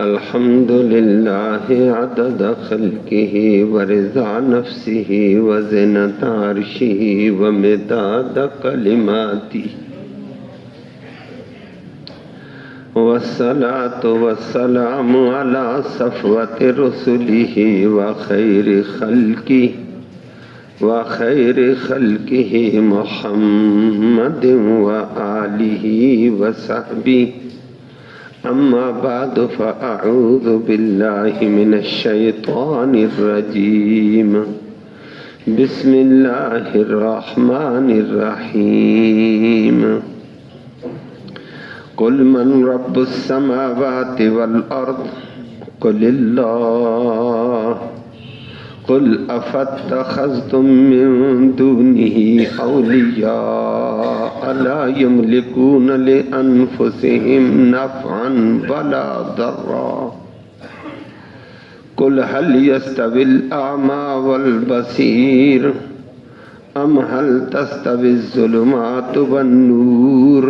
الحمد للہ عدد خلقہ ورضا نفسہ وزنۃ عرشہ ومداد کلماتہ والصلاة والسلام علی صفوة رسلہ وخیر خلقہ محمد وآلہ وصحبہ اما بعد فاعوذ باللہ من الشیطان الرجیم بسم اللہ الرحمن الرحیم قل من رب السماوات والارض قل اللہ قل افاتخذتم من دونه اولیاء لا يملكون لانفسهم نفعا ولا ضرا قل هل يستوي الاعمى والبصير ام هل تستوي الظلمات والنور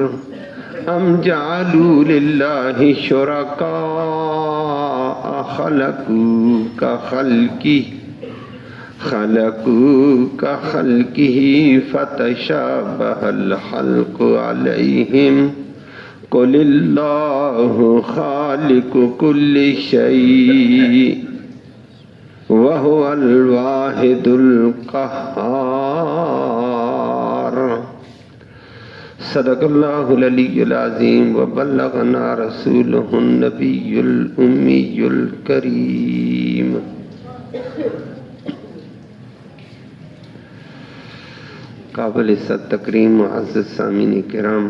ام جعلوا لله شركاء خلقوا كخلقه فتشابه الخلق عليهم قل الله خالق كل شيء وهو الواحد القهار صدق اللہ العلی العظیم وبلغنا رسولہ النبی الامی الکریم. قابل عزت تکریم معزز سامعین کرام،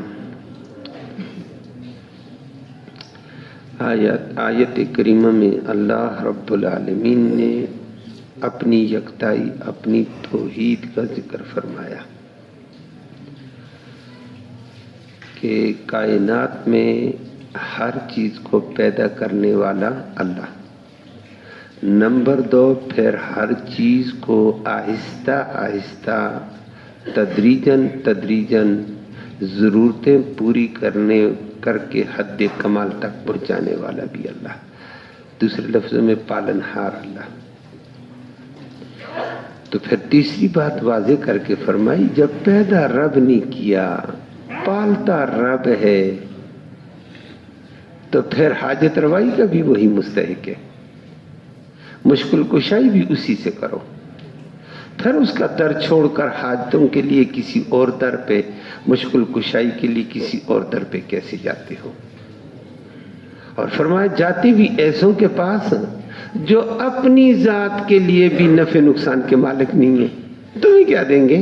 آیت کریمہ میں اللہ رب العالمین نے اپنی یکتائی، اپنی توحید کا ذکر فرمایا کہ کائنات میں ہر چیز کو پیدا کرنے والا اللہ. نمبر 2، پھر ہر چیز کو آہستہ آہستہ تدریجاً ضرورتیں پوری کر کے حد کمال تک پہنچانے والا بھی اللہ. دوسرے لفظوں میں پالنہار اللہ. تو پھر تیسری بات واضح کر کے فرمائی، جب پیدا رب نے کیا، پالتا رب ہے، تو پھر حاجت روائی کا بھی وہی مستحق ہے، مشکل کشائی بھی اسی سے کرو. پھر اس کا در چھوڑ کر حاجتوں کے لیے کسی اور در پہ، مشکل کشائی کے لیے کسی اور در پہ کیسے جاتے ہو؟ اور فرمایا جاتے بھی ایسوں کے پاس جو اپنی ذات کے لیے بھی نفع نقصان کے مالک نہیں ہیں، تمہیں کیا دیں گے؟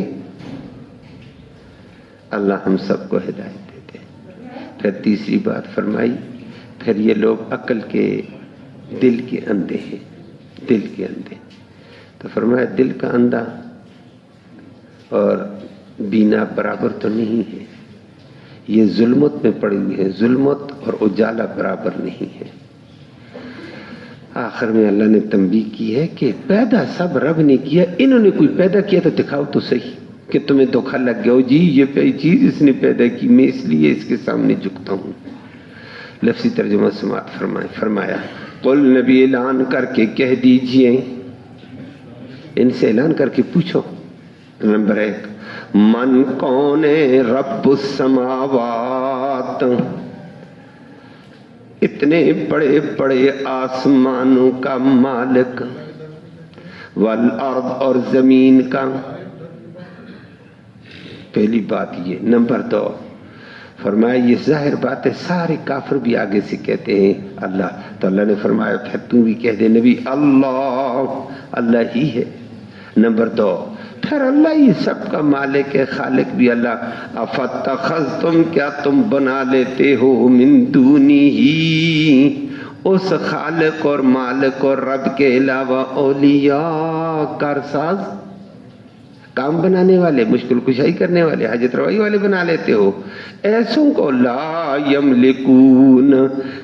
اللہ ہم سب کو ہدایت دیتے. پھر تیسری بات فرمائی، پھر یہ لوگ عقل کے دل کے اندھے ہیں، دل کے اندھے. تو فرمایا دل کا اندھا اور بینا برابر تو نہیں ہے، یہ ظلمت میں پڑے ہوئے ہیں، ظلمت اور اجالا برابر نہیں ہے. آخر میں اللہ نے تنبیہ کی ہے کہ پیدا سب رب نے کیا، انہوں نے کوئی پیدا کیا تو دکھاؤ تو صحیح کہ تمہیں دھوکا لگ گیا ہو، جی یہ چیز اس نے پیدا کی، میں اس لیے اس کے سامنے جھکتا ہوں. لفظی ترجمہ سماعت فرمایا قل، نبی اعلان کر کے کہہ دیجئے، ان سے اعلان کر کے پوچھو. نمبر 1، من کون رب السماوات، اتنے بڑے بڑے آسمانوں کا مالک، والارض اور زمین کا. پہلی بات یہ. نمبر 2 فرمایا یہ ظاہر بات ہے، سارے کافر بھی آگے سے کہتے ہیں اللہ، تو اللہ نے فرمایا پھر تم بھی کہہ دے نبی اللہ ہی ہے. نمبر 2 پھر اللہ ہی سب کا مالک ہے، خالق بھی اللہ. افاتخذتم، کیا تم بنا لیتے ہو، من دونہ، اس خالق اور مالک اور رب کے علاوہ، اولیاء، کارساز، کام بنانے والے، مشکل کشائی کرنے والے، حاجت روائی والے بنا لیتے ہو. ایسوں کو لا یملکون،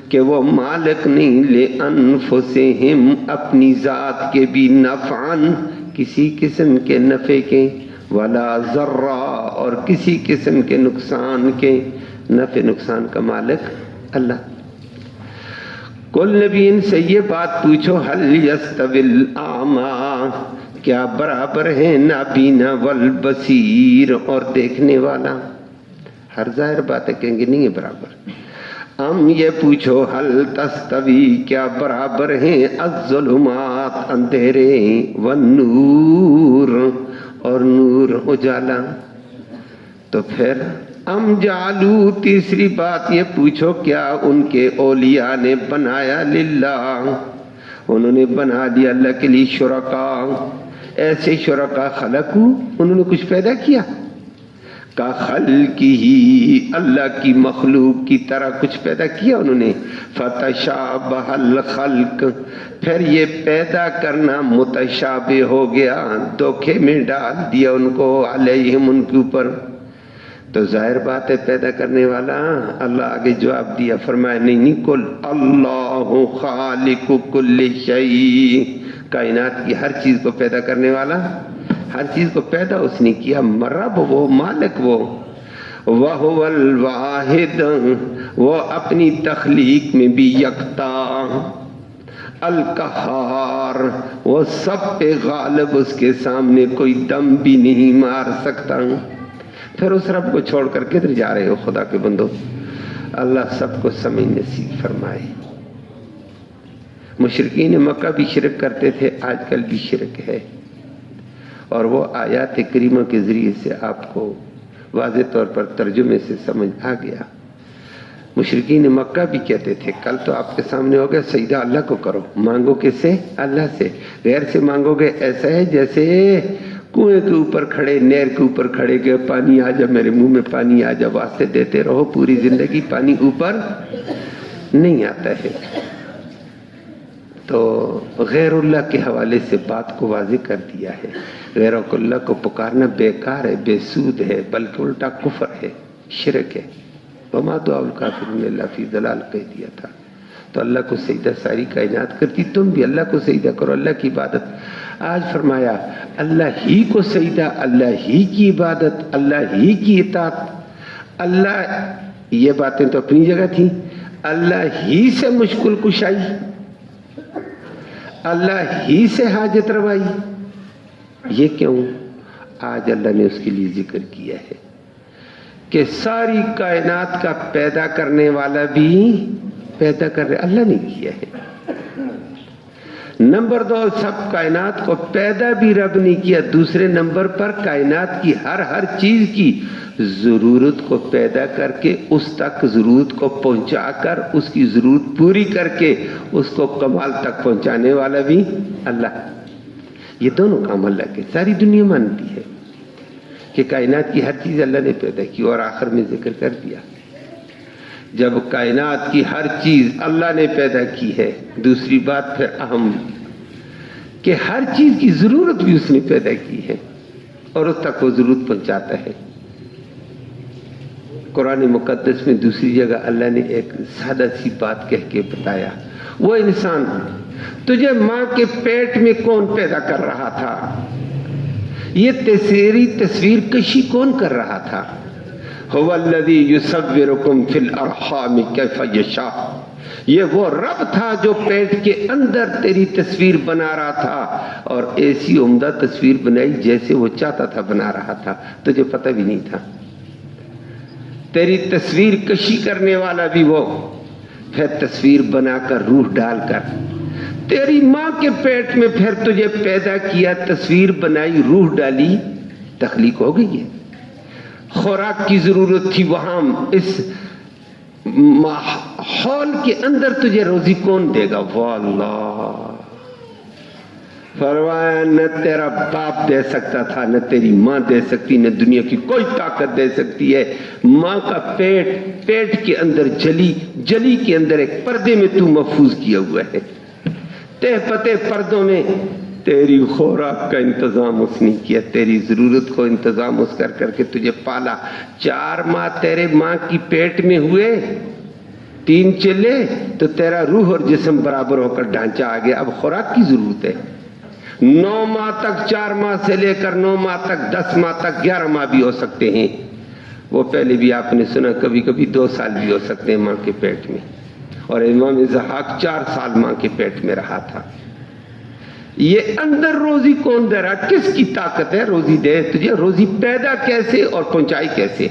کہ وہ مالک نہیں، لانفسہم، اپنی ذات کے بھی، نفعاً، کسی قسم کے نفع کے، ولا ضرا، اور کسی قسم کے نقصان کے. نفع نقصان کا مالک اللہ. کل نبی ان سے یہ بات پوچھو حل یستوی الاعمی، کیا برابر ہیں نابینا والبصیر اور دیکھنے والا؟ ہر ظاہر بات ہے کہیں گے نہیں ہے برابر۔ ہم یہ پوچھو حل تستوی، کیا برابر ہیں الظلمات اندھیرے، والنور اور نور اجالا؟ تو پھر ام جعلو، تیسری بات یہ پوچھو کیا ان کے اولیاء نے بنایا للہ، انہوں نے بنا دیا اللہ کے لیے شرکاء، ایسے شرکاء خلقو، انہوں نے کچھ پیدا کیا، کا خلقی ہی، اللہ کی مخلوق کی طرح کچھ پیدا کیا انہوں نے، فتشابہ الخلق، پھر یہ پیدا کرنا متشابہ ہو گیا، دھوکے میں ڈال دیا ان کو، علیہم ان کے اوپر۔ تو ظاہر بات ہے پیدا کرنے والا اللہ، آگے جواب دیا فرمایا نہیں کل اللہ خالق کل شیء، کائنات کی ہر چیز کو پیدا کرنے والا، ہر چیز کو پیدا اس نے کیا، رب وہ، مالک وہ، وَهُوَ الْوَاحِدُ، وہ اپنی تخلیق میں بھی یکتا، القہار، وہ سب پہ غالب، اس کے سامنے کوئی دم بھی نہیں مار سکتا۔ پھر اس رب کو چھوڑ کر کدھر جا رہے ہو خدا کے بندو؟ اللہ سب کو سمجھ نصیب فرمائے۔ مشرکین مکہ بھی شرک کرتے تھے، آج کل بھی شرک ہے، اور وہ آیات کریمہ کے ذریعے سے آپ کو واضح طور پر ترجمے سے سمجھ آ گیا۔ مشرکین مکہ بھی کہتے تھے، کل تو آپ کے سامنے ہو گیا سجدہ اللہ کو کرو، مانگو کس سے؟ اللہ سے، غیر سے مانگو گے ایسا ہے جیسے کنویں کے اوپر کھڑے، نہر کے اوپر کھڑے کہ پانی آ جا، میرے منہ میں پانی آ جا، واسطے دیتے رہو پوری زندگی، پانی اوپر نہیں آتا ہے۔ تو غیر اللہ کے حوالے سے بات کو واضح کر دیا ہے، غیر اللہ کو پکارنا بیکار ہے، بے سود ہے، بلکہ الٹا کفر ہے، شرک ہے۔ وما دعاء الکافرین الا فی ضلال کہہ دیا تھا۔ تو اللہ کو سجدہ ساری کائنات کرتی، تم بھی اللہ کو سجدہ کرو، اللہ کی عبادت۔ آج فرمایا اللہ ہی کو سجدہ، اللہ ہی کی عبادت، اللہ ہی کی اطاعت۔ اللہ، یہ باتیں تو اپنی جگہ تھیں، اللہ ہی سے مشکل کشائی، اللہ ہی سے حاجت روائی، یہ کیوں؟ آج اللہ نے اس کے لیے ذکر کیا ہے کہ ساری کائنات کا پیدا کرنے والا بھی پیدا کر رہے، اللہ نے کیا ہے۔ نمبر 2، سب کائنات کو پیدا بھی رب نے کیا۔ دوسرے نمبر پر کائنات کی ہر چیز کی ضرورت کو پیدا کر کے اس تک ضرورت کو پہنچا کر اس کی ضرورت پوری کر کے اس کو کمال تک پہنچانے والا بھی اللہ۔ یہ دونوں کام اللہ کے ساری دنیا مانتی ہے کہ کائنات کی ہر چیز اللہ نے پیدا کی، اور آخر میں ذکر کر دیا جب کائنات کی ہر چیز اللہ نے پیدا کی ہے، دوسری بات پھر اہم کہ ہر چیز کی ضرورت بھی اس نے پیدا کی ہے اور اس تک وہ ضرورت پہنچاتا ہے۔ قرآن مقدس میں دوسری جگہ اللہ نے ایک سادہ سی بات کہہ کے بتایا، وہ انسان تجھے ماں کے پیٹ میں کون پیدا کر رہا تھا؟ یہ تیری تصویر کشی کون کر رہا تھا؟ هو الذی یصورکم فی الارحام کیف یشاء، یہ وہ رب تھا جو پیٹ کے اندر تیری تصویر بنا رہا تھا، اور ایسی عمدہ تصویر بنائی جیسے وہ چاہتا تھا بنا رہا تھا، تجھے پتہ بھی نہیں تھا۔ تیری تصویر کشی کرنے والا بھی وہ، پھر تصویر بنا کر روح ڈال کر تیری ماں کے پیٹ میں پھر تجھے پیدا کیا، تصویر بنائی، روح ڈالی، تخلیق ہو گئی ہے۔ خوراک کی ضرورت تھی، وہاں اس ماحول کے اندر تجھے روزی کون دے گا؟ واللہ فرمایا نہ تیرا باپ دے سکتا تھا، نہ تیری ماں دے سکتی، نہ دنیا کی کوئی طاقت دے سکتی ہے۔ ماں کا پیٹ کے اندر جلی کے اندر ایک پردے میں تو محفوظ کیا ہوا ہے، تہ پتے پردوں میں تیری خوراک کا انتظام اس نے کیا، تیری ضرورت کو انتظام اس کر کے تجھے پالا۔ 4 ماہ تیرے ماں کی پیٹ میں ہوئے، 3 چلے تو تیرا روح اور جسم برابر ہو کر ڈھانچہ آ گیا، اب خوراک کی ضرورت ہے۔ 9 ماہ تک، 4 ماہ سے لے کر 9 ماہ تک، 10 ماہ تک، 11 ماہ بھی ہو سکتے ہیں، وہ پہلے بھی آپ نے سنا، کبھی کبھی 2 سال بھی ہو سکتے ہیں ماں کے پیٹ میں، اور امام ضحاک 4 سال ماں کے پیٹ میں رہا تھا. یہ اندر روزی کون دے رہا؟ کس کی طاقت ہے روزی دے تجھے؟ روزی پیدا کیسے اور پہنچائی کیسے؟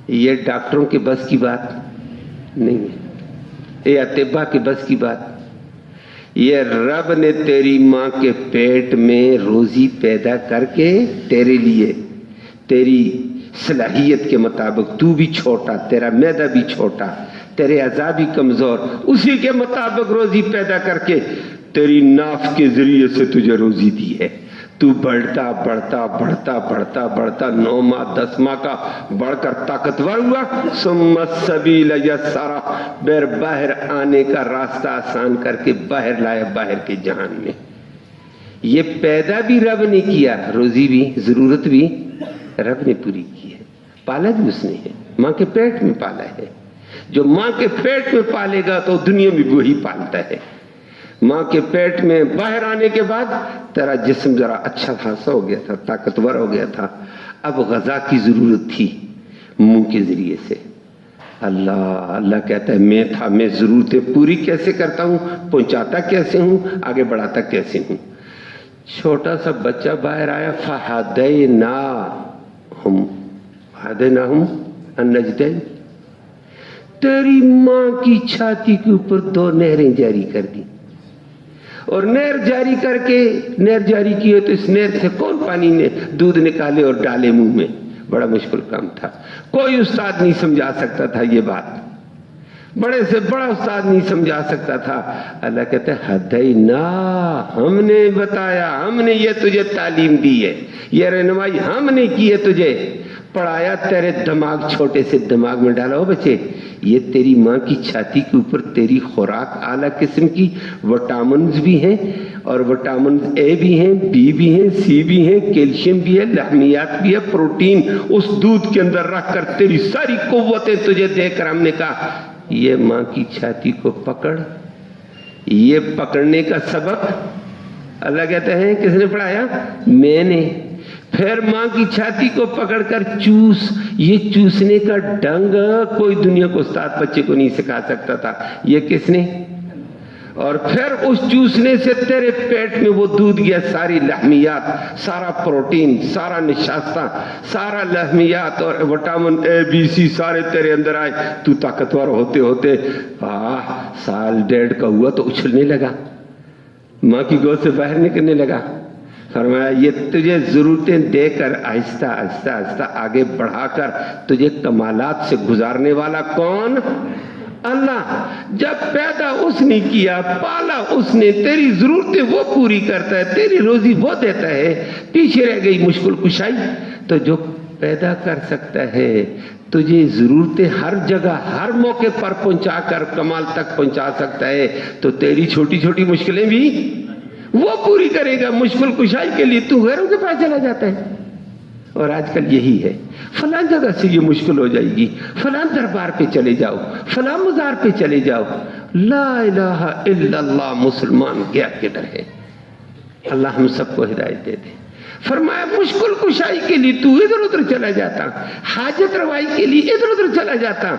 یہ ڈاکٹروں کے بس کی بات نہیں ہے، یہ اطباء کے بس کی بات. یہ رب نے تیری ماں کے پیٹ میں روزی پیدا کر کے تیرے لیے تیری صلاحیت کے مطابق، تو بھی چھوٹا، تیرا معدہ بھی چھوٹا، تیرے اعضاء بھی کمزور، اسی کے مطابق روزی پیدا کر کے تیری ناف کے ذریعے سے تجھے روزی دی ہے. تو بڑھتا بڑھتا بڑھتا بڑھتا بڑھتا 9 ماہ 10 ماہ کا بڑھ کر طاقتور ہوا. ثم السبیل یسرا، باہر آنے کا راستہ آسان کر کے باہر لایا، باہر کے جہان میں. یہ پیدا بھی رب نے کیا، روزی بھی ضرورت بھی رب نے پوری کی ہے. پالا بھی اس نے ہے، ماں کے پیٹ میں پالا ہے. جو ماں کے پیٹ میں پالے گا تو دنیا میں وہی پالتا ہے. ماں کے پیٹ میں باہر آنے کے بعد تیرا جسم ذرا اچھا خاصا ہو گیا تھا، طاقتور ہو گیا تھا. اب غذا کی ضرورت تھی منہ کے ذریعے سے. اللہ کہتا ہے میں ضرورتیں پوری کیسے کرتا ہوں، پہنچاتا کیسے ہوں، آگے بڑھاتا کیسے ہوں. چھوٹا سا بچہ باہر آیا، فہدیناہم النجدین، تیری ماں کی چھاتی کے اوپر 2 نہریں جاری کر دی. اور نہر جاری کر کے نہر جاری کی ہے تو اس نہر سے کون پانی نے دودھ نکالے اور ڈالے منہ میں؟ بڑا مشکل کام تھا. کوئی استاد نہیں سمجھا سکتا تھا یہ بات، بڑے سے بڑا استاد نہیں سمجھا سکتا تھا. اللہ کہتا ہے ہدینا، ہم نے بتایا، ہم نے یہ تجھے تعلیم دی ہے، یہ رہنمائی ہم نے کی ہے، تجھے پڑھایا، تیرے دماغ چھوٹے سے دماغ میں ڈالا. ہو بچے، یہ تیری ماں کی چھاتی کے اوپر تیری خوراک اعلیٰ قسم کی وٹامنز بھی ہیں، اور وٹامنز اے بھی ہیں، بی بھی ہیں، سی بھی ہیں، کیلشیم بھی ہے، لحمیات بھی ہے، پروٹین اس دودھ کے اندر رکھ کر تیری ساری قوتیں تجھے دے کر ہم نے کہا یہ ماں کی چھاتی کو پکڑ. یہ پکڑنے کا سبق اللہ کہتے ہیں کس نے پڑھایا؟ میں نے. پھر ماں کی چھاتی کو پکڑ کر چوس. یہ چوسنے کا ڈنگ کوئی دنیا کو استاد بچے کو نہیں سکھا سکتا تھا، یہ کس نے؟ اور پھر اس چوسنے سے تیرے پیٹ میں وہ دودھ گیا، ساری لحمیات، سارا پروٹین، سارا نشاستہ، سارا لحمیات اور وٹامن اے بی سی سارے تیرے اندر آئے. تو طاقتور ہوتے ہوتے 1.5 سال کا ہوا تو اچھلنے لگا، ماں کی گود سے باہر نکلنے لگا. فرمایا یہ تجھے ضرورتیں دے کر آہستہ آہستہ آہستہ آگے بڑھا کر تجھے کمالات سے گزارنے والا کون؟ اللہ. جب پیدا اس نے کیا، پالا اس نے، تیری ضرورتیں وہ پوری کرتا ہے، تیری روزی وہ دیتا ہے. پیچھے رہ گئی مشکل کشائی. تو جو پیدا کر سکتا ہے تجھے ضرورتیں ہر جگہ ہر موقع پر پہنچا کر کمال تک پہنچا سکتا ہے، تو تیری چھوٹی چھوٹی مشکلیں بھی وہ پوری کرے گا. مشکل کشائی کے لیے تو غیروں کے پاس چلا جاتا ہے. اور آج کل یہی ہے، فلاں جگہ سے یہ مشکل ہو جائے گی، فلاں دربار پہ چلے جاؤ، فلاں مزار پہ چلے جاؤ. لا الہ الا اللہ مسلمان گیا کدھر ہے؟ اللہ ہم سب کو ہدایت دے دے. فرمایا مشکل کشائی کے لیے تو ادھر ادھر چلا جاتا، حاجت روائی کے لیے ادھر ادھر چلا جاتا.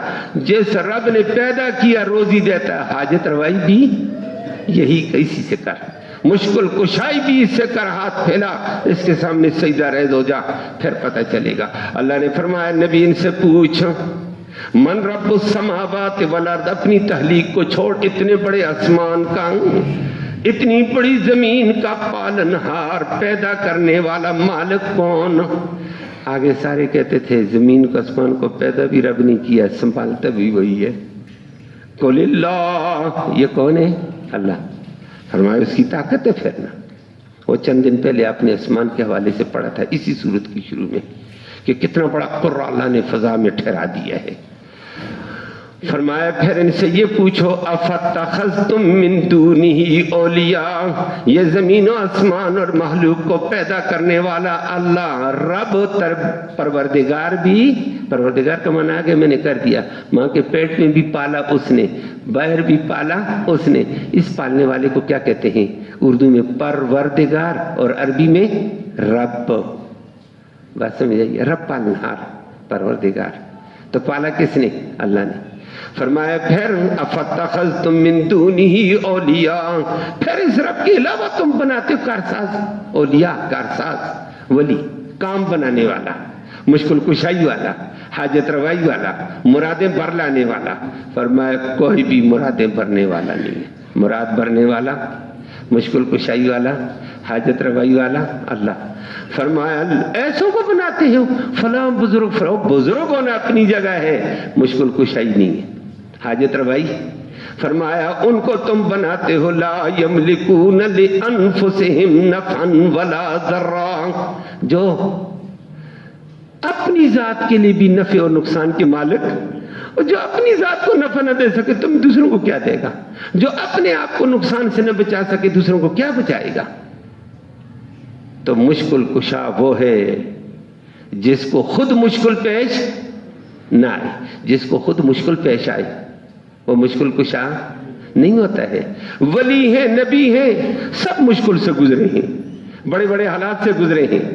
جس رب نے پیدا کیا روزی دیتا، حاجت روائی بھی یہی کیسی سے کر، مشکل کشائی بھی اس سے کر. ہاتھ پھیلا، اس کے سامنے سجدہ ریز ہو جا، پھر پتہ چلے گا. اللہ نے فرمایا نبی ان سے پوچھ من رب السماوات والارض، اپنی تخلیق کو چھوڑ، اتنے بڑے آسمان کا، اتنی بڑی زمین کا پالنہار، پیدا کرنے والا مالک کون؟ آگے سارے کہتے تھے زمین کو آسمان کو پیدا بھی رب نے کیا، سنبھالتا بھی وہی ہے. قل اللہ، یہ کون ہے؟ اللہ. فرمایا اس کی طاقت ہے پھرنا. وہ چند دن پہلے آپ نے آسمان کے حوالے سے پڑھا تھا اسی صورت کی شروع میں کہ کتنا بڑا قرہ اللہ نے فضا میں ٹھہرا دیا ہے. فرمایا پھر ان سے یہ پوچھو افتخذتم من دونہ اولیاء، یہ زمین و آسمان اور مخلوق کو پیدا کرنے والا اللہ رب پروردگار بھی، پروردگار کا معنی آگے میں نے کر دیا، ماں کے پیٹ میں بھی پالا اس نے، باہر بھی پالا اس نے. اس پالنے والے کو کیا کہتے ہیں اردو میں؟ پروردگار، اور عربی میں رب. بات سمجھ آئیے، رب پالنہار، پروردگار. تو پالا کس نے؟ اللہ نے. فرمایا پھر افتخذتم من دونہ اولیاء، پھر اس رب کے علاوہ تم بناتے ہو کارساز، اولیاء کارساز، ولی کام بنانے والا، مشکل کشائی والا، حاجت روائی والا، مرادیں بھر لانے والا۔ فرمایا کوئی بھی مرادیں بھرنے والا نہیں ہے، مراد بھرنے والا، مشکل کشائی والا، حاجت روائی والا اللہ۔ فرمایا ایسوں کو بناتے ہو، فلاں بزرگ، بزرگ ہونا اپنی جگہ ہے، مشکل کشائی نہیں ہے، حاجت روائی۔ فرمایا ان کو تم بناتے ہو لا یملکون لانفسہم نفعا ولا ضرا، جو اپنی ذات کے لیے بھی نفع اور نقصان کے مالک، اور جو اپنی ذات کو نفع نہ دے سکے تم دوسروں کو کیا دے گا؟ جو اپنے آپ کو نقصان سے نہ بچا سکے دوسروں کو کیا بچائے گا؟ تو مشکل کشا وہ ہے جس کو خود مشکل پیش نہ آئے، جس کو خود مشکل پیش آئے وہ مشکل کشا نہیں ہوتا ہے۔ ولی ہیں، نبی ہیں، سب مشکل سے گزرے ہیں، بڑے بڑے حالات سے گزرے ہیں۔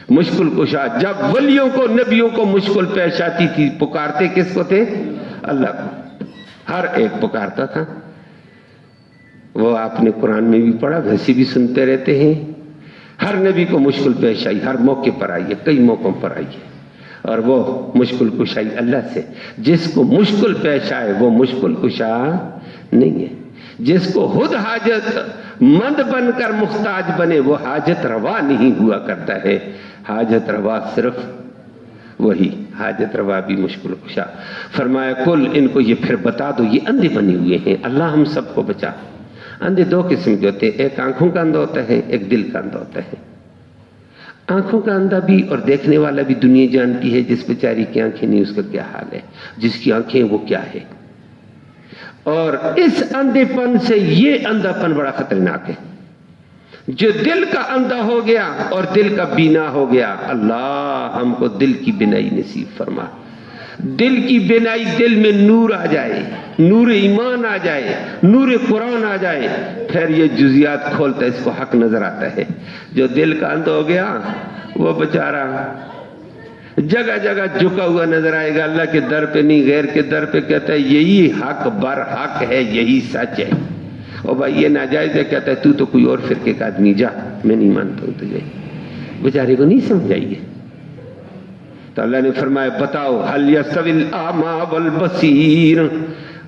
مشکل کشا جب ولیوں کو نبیوں کو مشکل پیش آتی تھی پکارتے کس کو تھے؟ اللہ کو، ہر ایک پکارتا تھا۔ وہ آپ نے قرآن میں بھی پڑھا، ویسے بھی سنتے رہتے ہیں، ہر نبی کو مشکل پیش آئی، ہر موقع پر آئی ہے، کئی موقعوں پر آئی ہے، اور وہ مشکل کشائی اللہ سے۔ جس کو مشکل پیش آئے وہ مشکل کشا نہیں ہے، جس کو خود حاجت مند بن کر محتاج بنے وہ حاجت روا نہیں ہوا کرتا ہے۔ حاجت روا صرف وہی، حاجت روا بھی مشکل کشا۔ فرمایا کل ان کو یہ پھر بتا دو، یہ اندھے بنے ہوئے ہیں، اللہ ہم سب کو بچا۔ اندھے دو قسم کے ہوتے ہیں، ایک آنکھوں کا اندھا ہوتا ہے، ایک دل کا اندھا ہوتا ہے۔ آنکھوں کا اندھا بھی اور دیکھنے والا بھی دنیا جانتی ہے، جس بیچاری کی آنکھیں نہیں اس کا کیا حال ہے، جس کی آنکھیں وہ کیا ہے۔ اور اس اندھے پن سے یہ اندھا پن بڑا خطرناک ہے۔ جو دل کا اندھا ہو گیا اور دل کا بینا ہو گیا، اللہ ہم کو دل کی بینائی نصیب فرما۔ دل کی بینائی، دل میں نور آ جائے، نور ایمان آ جائے، نور قرآن آ جائے، پھر یہ جزیات کھولتا ہے، اس کو حق نظر آتا ہے۔ جو دل کا اندھا ہو گیا وہ بیچارہ جگہ جگہ جھکا ہوا نظر آئے گا، اللہ کے در پہ نہیں غیر کے در پہ، کہتا ہے یہی حق بر حق ہے، یہی سچ ہے، اور بھائی یہ ناجائز ہے، کہتا ہے تو کوئی اور فرقے کا آدمی جا، میں نہیں مانتا ہوں تجھے۔ بیچارے کو نہیں سمجھ آئی ہے، تو اللہ نے فرمایا بتاؤ هل يستوي الاعمى والبصير،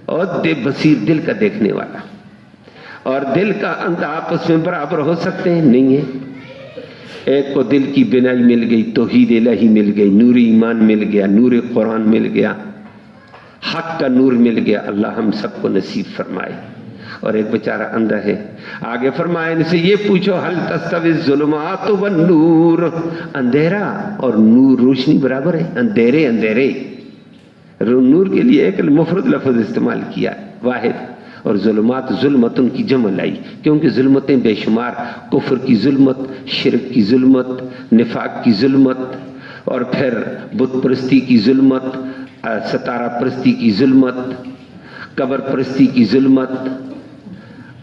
اور بصیر دل کا دیکھنے والا اور دل کا اندھا آپس میں برابر ہو سکتے ہیں؟ نہیں ہے۔ ایک کو دل کی بینائی مل گئی، توحید الہی مل گئی، نور ایمان مل گیا، نور قرآن مل گیا، حق کا نور مل گیا، اللہ ہم سب کو نصیب فرمائے۔ اور ایک بیچارہ اندھا ہے، آگے فرمایا ان سے یہ پوچھو هل تستوی الظلمات والنور، اندھیرا اور نور، روشنی برابر ہے؟ اندھیرے اندھیرے، نور کے لیے ایک مفرد لفظ استعمال کیا واحد، اور ظلمات ظلمت ان کی جمع لائی، کیونکہ ظلمتیں بے شمار، کفر کی ظلمت، شرک کی ظلمت، نفاق کی ظلمت، اور پھر بت پرستی کی ظلمت، ستارہ پرستی کی ظلمت، قبر پرستی کی ظلمت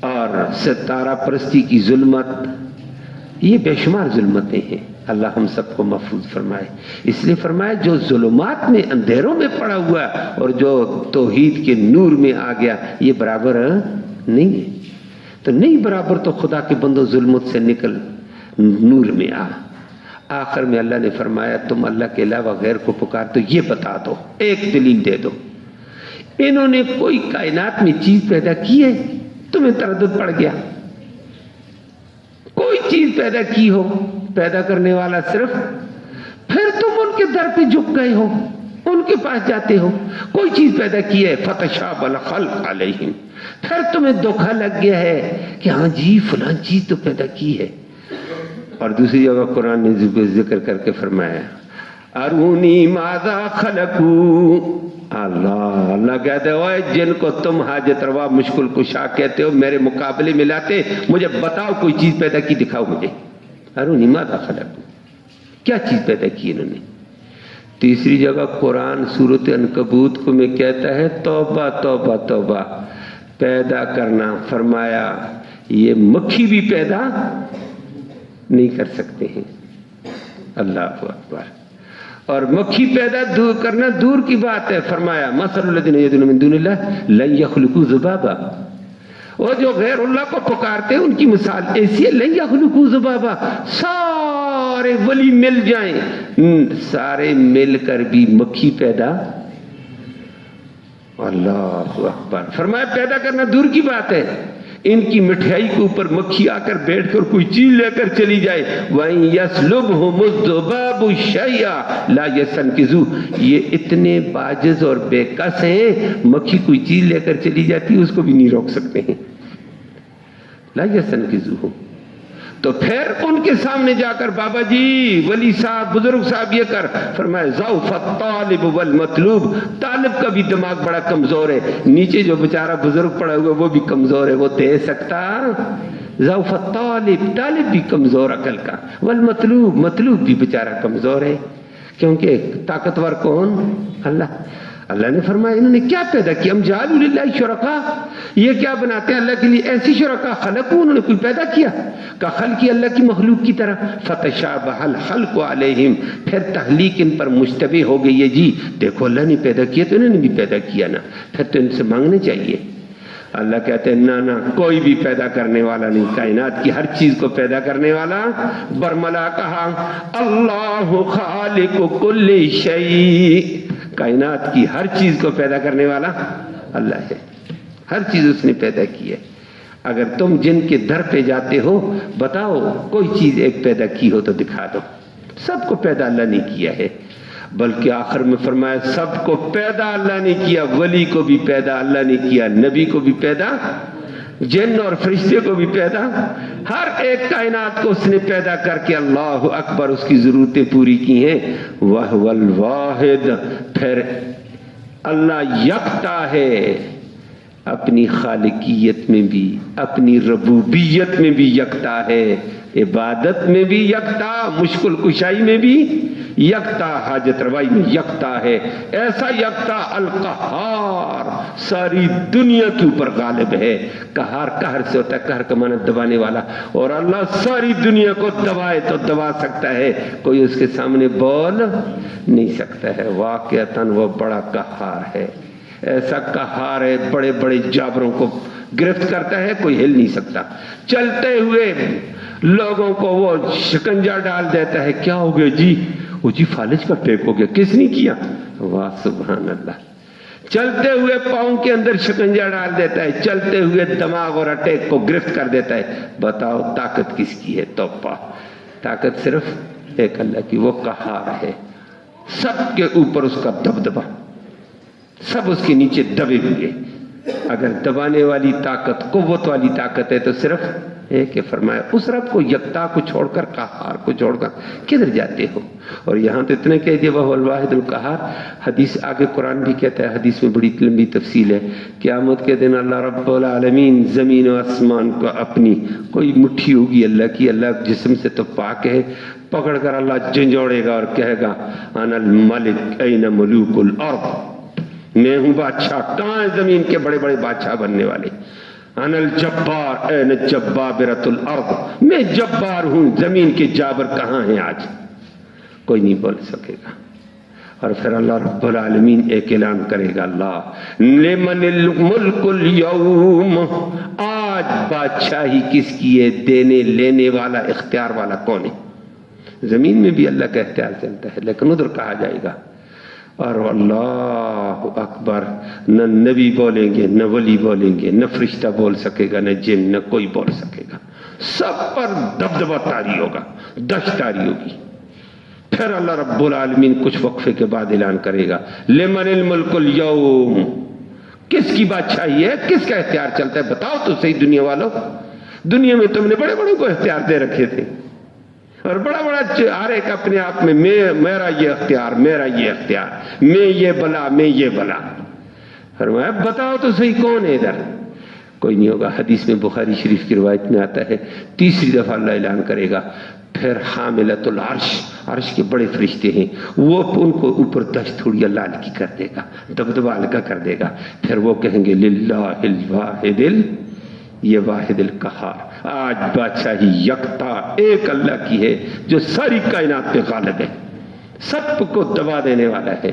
اور ستارہ پرستی کی ظلمت، یہ بے شمار ظلمتیں ہیں، اللہ ہم سب کو محفوظ فرمائے۔ اس لیے فرمایا جو ظلمات میں اندھیروں میں پڑا ہوا اور جو توحید کے نور میں آ گیا یہ برابر نہیں ہے۔ تو نہیں برابر تو خدا کے بندوں ظلمت سے نکل نور میں آ۔ آخر میں اللہ نے فرمایا تم اللہ کے علاوہ غیر کو پکار تو یہ بتا دو، ایک دلیل دے دو، انہوں نے کوئی کائنات میں چیز پیدا کی ہے تمہیں تردد پڑ گیا؟ کوئی چیز پیدا کی ہو، پیدا کرنے والا صرف، پھر تم ان کے در پہ جھک گئے ہو، ان کے پاس جاتے ہو، کوئی چیز پیدا کی ہے فتشابہ الخلق علیہم، پھر تمہیں دھوکا لگ گیا ہے کہ ہاں جی فلاں چیز تو پیدا کی ہے۔ اور دوسری جگہ قرآن نے ذکر کر کے فرمایا ارونی ماذا خلقو، اللہ کہتے ہو جن کو تم حاجت روا مشکل کشا کہتے ہو میرے مقابلے میں لاتے، مجھے بتاؤ کوئی چیز پیدا کی دکھاؤ مجھے۔ ارونی ماذا خلقو، کیا چیز پیدا کی انہوں نے؟ تیسری جگہ قرآن سورۃ عنکبوت کو میں کہتا ہے توبہ توبہ توبہ، پیدا کرنا، فرمایا یہ مکھی بھی پیدا نہیں کر سکتے ہیں۔ اللہ اکبر۔ اور مکھی پیدا کرنا دور کی بات ہے، فرمایا مثل الذین یدعون من دون اللہ لن یخلقوا ذبابا، وہ جو غیر اللہ کو پکارتے ہیں ان کی مثال ایسی ہے، لن یخلقوا ذبابا، سارے ولی مل جائیں، سارے مل کر بھی مکھی پیدا، اللہ اکبر، فرمایا پیدا کرنا دور کی بات ہے، ان کی مٹھائی کے اوپر مکھی آ کر بیٹھ کر کوئی چیز لے کر چلی جائے، وَإِن يَسْلُبْهُمُ الذُّبَابُ شَيْئًا لَا يَسْتَنقِذُوهُ، یہ اتنے باجز اور بے کس ہیں، مکھی کوئی چیز لے کر چلی جاتی ہے اس کو بھی نہیں روک سکتے ہیں، لا يَسْتَنقِذُوهُ۔ تو پھر ان کے سامنے جا کر بابا جی ولی صاحب بزرگ صاحب یہ کر، فرمایا ضعف الطالب والمطلوب، طالب کا بھی دماغ بڑا کمزور ہے، نیچے جو بیچارہ بزرگ پڑا ہوا وہ بھی کمزور ہے، وہ دے سکتا، ضعف الطالب، طالب بھی کمزور عقل کا، والمطلوب، مطلوب بھی بیچارہ کمزور ہے، کیونکہ طاقتور کون؟ اللہ۔ اللہ نے فرمایا انہوں نے کیا پیدا کیا، ہم جعلوا للہ شرکا، یہ کیا بناتے ہیں اللہ کے لیے ایسی شرکا، خلقوا، انہوں نے کوئی پیدا کیا، کا خلق اللہ کی مخلوق کی طرح، فتشابہ الخلق علیہم، پھر تخلیق ان پر مشتبہ ہو گئی ہے، جی دیکھو اللہ نے پیدا کیا تو انہوں نے بھی پیدا کیا نا، پھر تو ان سے مانگنے چاہیے۔ اللہ کہتے ہیں نہ کوئی بھی پیدا کرنے والا نہیں، کائنات کی ہر چیز کو پیدا کرنے والا، برملا کہا اللہ خالق کل شیء، کائنات کی ہر چیز کو پیدا کرنے والا اللہ ہے، ہر چیز اس نے پیدا کی ہے۔ اگر تم جن کے در پہ جاتے ہو بتاؤ کوئی چیز ایک پیدا کی ہو تو دکھا دو، سب کو پیدا اللہ نے کیا ہے، بلکہ آخر میں فرمایا سب کو پیدا اللہ نے کیا، ولی کو بھی پیدا اللہ نے کیا، نبی کو بھی پیدا، جن اور فرشتے کو بھی پیدا، ہر ایک کائنات کو اس نے پیدا کر کے اللہ اکبر اس کی ضرورتیں پوری کی ہیں۔ وَهُوَ الْوَاحِدُ، پھر اللہ یکتا ہے، اپنی خالقیت میں بھی، اپنی ربوبیت میں بھی یکتا ہے، عبادت میں بھی یکتا، مشکل کشائی میں بھی یکتا، حاجت روائی میں یکتا ہے، ایسا یکتا القہار، ساری دنیا کے اوپر غالب ہے۔ قہار قہر سے ہوتا ہے، قہر کا معنی دبانے والا، اور اللہ ساری دنیا کو دبائے تو دبا سکتا ہے، کوئی اس کے سامنے بول نہیں سکتا ہے، واقعتاً وہ بڑا قہار ہے، ایسا قہار ہے بڑے بڑے جابروں کو گرفت کرتا ہے، کوئی ہل نہیں سکتا، چلتے ہوئے لوگوں کو وہ شکنجا ڈال دیتا ہے، کیا ہو گیا جی؟ وہ جی فالج کا پیک ہو گیا، کس نے کیا؟ واہ سبحان اللہ، چلتے ہوئے پاؤں کے اندر شکنجا ڈال دیتا ہے، چلتے ہوئے دماغ اور اٹیک کو گرفت کر دیتا ہے، بتاؤ طاقت کس کی ہے؟ توبہ، طاقت صرف ایک اللہ کی، وہ قہار ہے، سب کے اوپر اس کا دبدبا، سب اس کے نیچے دبے ہوئے، اگر دبانے والی طاقت قوت والی طاقت ہے تو صرف ایک ہے، فرمایا اس رب کو یکتا کو چھوڑ کر قہار کو چھوڑ کر کدھر جاتے ہو؟ اور یہاں تو اتنے کہہ دیا وہ الواحد القہار، حدیث آگے قرآن بھی کہتا ہے، حدیث میں بڑی لمبی تفصیل ہے، قیامت کے دن اللہ رب العالمین زمین و آسمان کو اپنی کوئی مٹھی ہوگی اللہ کی، اللہ جسم سے تو پاک ہے، پکڑ کر اللہ جھنجھوڑے گا اور کہے گا انا الملک این ملوک الارض، میں ہوں بادشاہ، کہاں ہیں زمین کے بڑے بڑے بادشاہ بننے والے؟ انا الجبار این جبابرۃ الارض، میں جبار ہوں، زمین کے جابر کہاں ہیں؟ آج کوئی نہیں بول سکے گا۔ اور پھر اللہ رب العالمین ایک اعلان کرے گا، اللہ لمن الملک اليوم، آج بادشاہی کس کی ہے؟ دینے لینے والا اختیار والا کون ہے؟ زمین میں بھی اللہ کا اختیار چلتا ہے، لیکن ادھر کہا جائے گا، اور اللہ اکبر، نہ نبی بولیں گے، نہ ولی بولیں گے، نہ فرشتہ بول سکے گا، نہ جن، نہ کوئی بول سکے گا، سب پر دبدبہ طاری ہوگا، دشت طاری ہوگی۔ پھر اللہ رب العالمین کچھ وقفے کے بعد اعلان کرے گا، لمن الملک اليوم، کس کی بادشاہی ہے، کس کا اختیار چلتا ہے؟ بتاؤ تو صحیح دنیا والوں، دنیا میں تم نے بڑے بڑے کو اختیار دے رکھے تھے، اور بڑا بڑا ہر ایک اپنے آپ میں میرا یہ اختیار، میرا یہ اختیار، میں یہ بلا، میں یہ بلا، فرمایا بتاؤ تو صحیح کون ہے ادھر؟ کوئی نہیں ہوگا۔ حدیث میں بخاری شریف کی روایت میں آتا ہے، تیسری دفعہ اللہ اعلان کرے گا، پھر حاملۃ العرش، عرش کے بڑے فرشتے ہیں، وہ ان کو اوپر دشت تھوڑی اللہ ہلکی کر دے گا، دبدبہ ہلکا کر دے گا، پھر وہ کہیں گے للہ الواحد یہ واحد القہار، آج بادشاہی یکتا ایک اللہ کی ہے جو ساری کائنات پہ غالب ہے، سب کو دبا دینے والا ہے.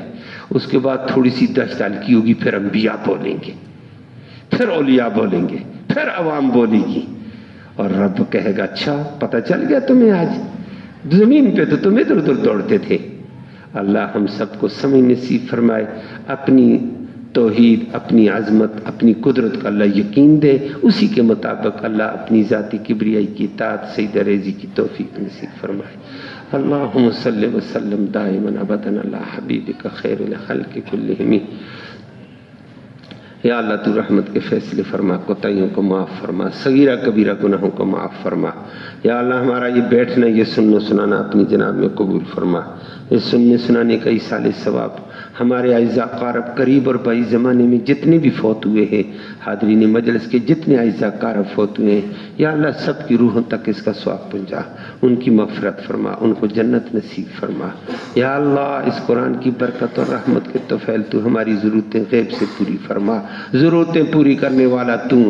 اس کے بعد تھوڑی سی دشت ہلکی ہوگی، پھر انبیاء بولیں گے، پھر اولیاء بولیں گے، پھر عوام بولے گی، اور رب کہے گا اچھا پتہ چل گیا تمہیں، آج زمین پہ تو تم ادھر ادھر دوڑتے تھے. اللہ ہم سب کو سمجھ نصیب فرمائے، اپنی توحید، اپنی عظمت، اپنی قدرت کا اللہ یقین دے، اسی کے مطابق اللہ اپنی ذاتی کبریائی کی اطاعت سید ریزی کی توفیق نصیب فرمائے. اللہم صلی وسلم دائما ابدا علی حبیبک خیر الخلق کلہم. یا اللہ تو رحمت کے فیصلے فرما، کوتاہیوں کو معاف فرما، صغیرہ کبیرہ گناہوں کو معاف فرما. یا اللہ ہمارا یہ بیٹھنا، یہ سننا سنانا اپنی جناب میں قبول فرما. یہ سننے سنانے کا ایصال ثواب ہمارے اعزاء قارب قریب اور بعید زمانے میں جتنے بھی فوت ہوئے ہیں، حاضرین مجلس کے جتنے اعزاء قارب فوت ہوئے ہیں، یا اللہ سب کی روحوں تک اس کا ثواب پہنچا، ان کی مغفرت فرما، ان کو جنت نصیب فرما. یا اللہ اس قرآن کی برکت اور رحمت کے توفیل تو ہماری ضرورتیں غیب سے پوری فرما. ضرورتیں پوری کرنے والا تو،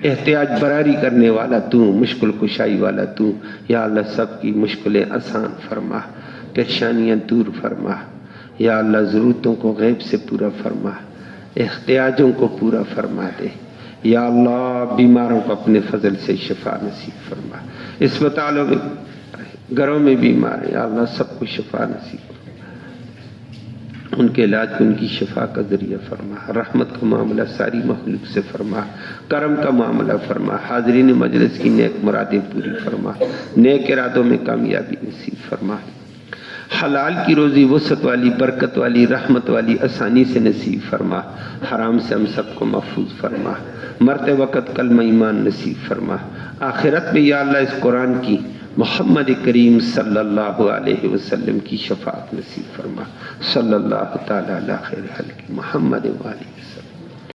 احتیاج براری کرنے والا تو، مشکل کشائی والا تو. یا اللہ سب کی مشکلیں آسان فرما، پریشانیاں دور فرما. یا اللہ ضرورتوں کو غیب سے پورا فرما، احتیاجوں کو پورا فرما دے. یا اللہ بیماروں کو اپنے فضل سے شفا نصیب فرما. اسپتالوں میں، گھروں میں بیمار ہیں، یا اللہ سب کو شفا نصیب فرما، ان کے علاج کو ان کی شفا کا ذریعہ فرما. رحمت کا معاملہ ساری مخلوق سے فرما، کرم کا معاملہ فرما. حاضرین مجلس کی نیک مرادیں پوری فرما، نیک ارادوں میں کامیابی نصیب فرما. حلال کی روزی وسعت والی، برکت والی، رحمت والی آسانی سے نصیب فرما. حرام سے ہم سب کو محفوظ فرما. مرتے وقت کلمہ ایمان نصیب فرما. آخرت میں یا اللہ اس قرآن کی، محمد کریم صلی اللہ علیہ وسلم کی شفاعت نصیب فرما. صلی اللہ تعالی علی خیر خلق محمد و آلہ وسلم.